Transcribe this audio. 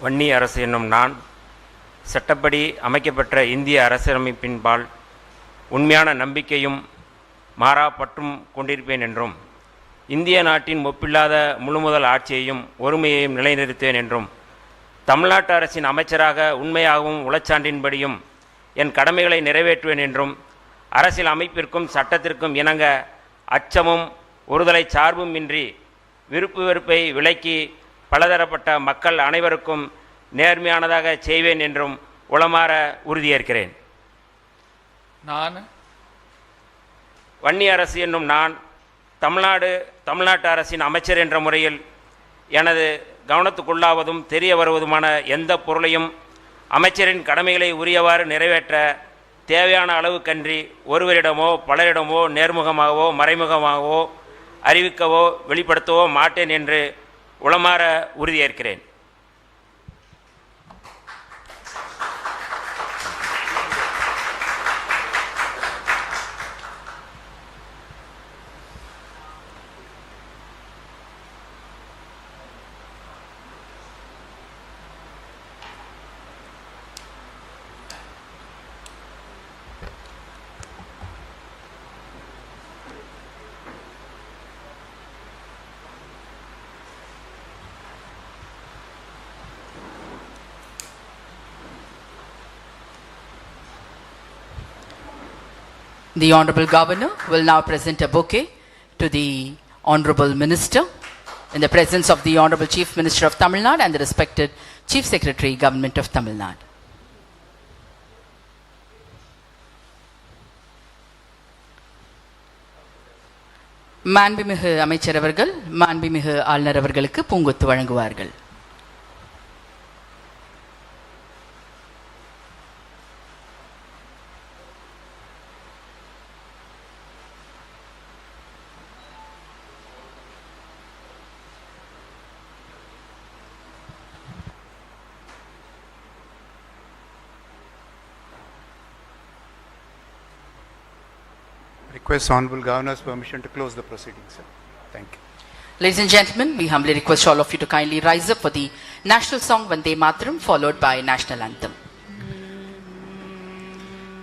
வன்னி அரசு என்னும் நான் சட்டப்படி அமைக்கப்பெற்ற இந்திய அரசியலமைப்பின்பால் உண்மையான நம்பிக்கையும் மாறா பற்றும் கொண்டிருப்பேன் என்றும் இந்திய நாட்டின் ஒப்பில்லாத முழுமுதல் ஆட்சியையும் ஒருமையையும் நிலைநிறுத்துவேன் என்றும் தமிழ்நாட்டு அரசின் அமைச்சராக உண்மையாகவும் உளச்சான்றின்படியும் என் கடமைகளை நிறைவேற்றுவேன் என்றும் அரசியல் அமைப்பிற்கும் சட்டத்திற்கும் இணங்க அச்சமும் ஒருதலை சார்பும் இன்றி விருப்பு வெறுப்பை விலக்கி பலதரப்பட்ட மக்கள் அனைவருக்கும் நேர்மையானதாக செய்வேன் என்றும் உளமாற உறுதியேற்கிறேன். நான் வன்னி அரசு என்னும் நான் தமிழ்நாட்டு அரசின் அமைச்சர் என்ற முறையில் எனது கவனத்துக்குள்ளாவதும் தெரிய வருவதுமான எந்த பொருளையும் அமைச்சரின் கடமைகளை உரியவாறு நிறைவேற்ற தேவையான அளவுக்கன்றி ஒருவரிடமோ பலரிடமோ நேர்முகமாகவோ மறைமுகமாகவோ அறிவிக்கவோ வெளிப்படுத்தவோ மாட்டேன் என்று உளமாற உறுதியேற்கிறேன். The Honorable Governor will now present a bouquet to the Honorable Minister in the presence of the Honorable Chief Minister of Tamil Nadu and the respected Chief Secretary, Government of Tamil Nadu. மாண்புமிகு அமைச்சர் அவர்கள் மாண்புமிகு ஆளுநர் அவர்களுக்கு பூங்கொத்து வழங்குவார்கள். Request Honorable Governor's permission to close the proceedings, sir. Thank you. Ladies and gentlemen, we humbly request all of you to kindly rise up for the national song Vande Mataram, followed by national anthem.